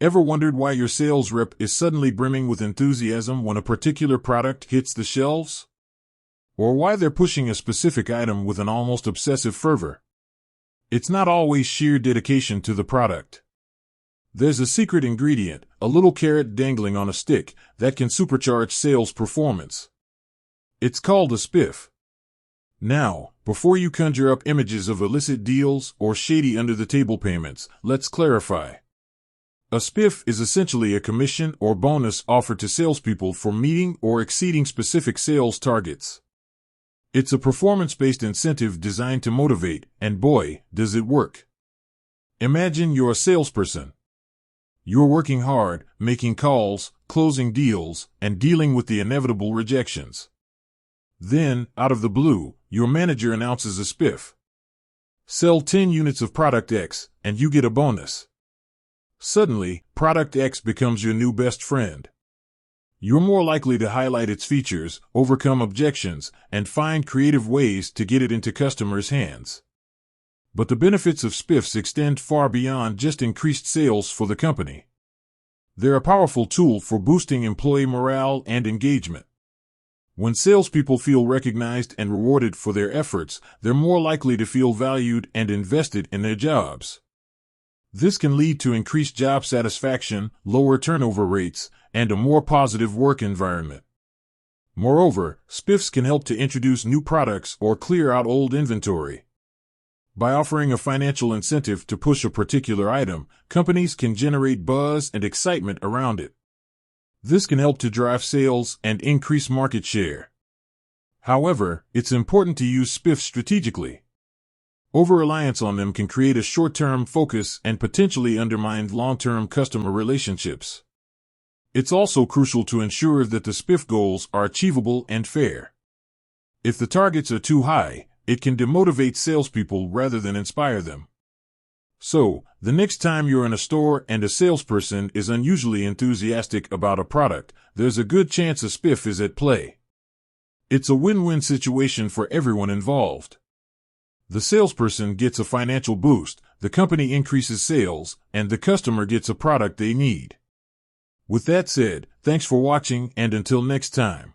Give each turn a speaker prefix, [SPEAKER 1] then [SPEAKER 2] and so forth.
[SPEAKER 1] Ever wondered why your sales rep is suddenly brimming with enthusiasm when a particular product hits the shelves? Or why they're pushing a specific item with an almost obsessive fervor? It's not always sheer dedication to the product. There's a secret ingredient, a little carrot dangling on a stick, that can supercharge sales performance. It's called a spiff. Now, before you conjure up images of illicit deals or shady under-the-table payments, let's clarify. A spiff is essentially a commission or bonus offered to salespeople for meeting or exceeding specific sales targets. It's a performance-based incentive designed to motivate, and boy, does it work. Imagine you're a salesperson. You're working hard, making calls, closing deals, and dealing with the inevitable rejections. Then, out of the blue, your manager announces a spiff. Sell 10 units of product X, and you get a bonus. Suddenly, product X becomes your new best friend. You're more likely to highlight its features, overcome objections, and find creative ways to get it into customers' hands. But the benefits of spiffs extend far beyond just increased sales for the company. They're a powerful tool for boosting employee morale and engagement. When salespeople feel recognized and rewarded for their efforts, they're more likely to feel valued and invested in their jobs. This can lead to increased job satisfaction, lower turnover rates, and a more positive work environment. Moreover, spiffs can help to introduce new products or clear out old inventory. By offering a financial incentive to push a particular item, companies can generate buzz and excitement around it. This can help to drive sales and increase market share. However, it's important to use spiffs strategically. Over-reliance on them can create a short-term focus and potentially undermine long-term customer relationships. It's also crucial to ensure that the spiff goals are achievable and fair. If the targets are too high, it can demotivate salespeople rather than inspire them. So, the next time you're in a store and a salesperson is unusually enthusiastic about a product, there's a good chance a spiff is at play. It's a win-win situation for everyone involved. The salesperson gets a financial boost, the company increases sales, and the customer gets a product they need. With that said, thanks for watching, and until next time.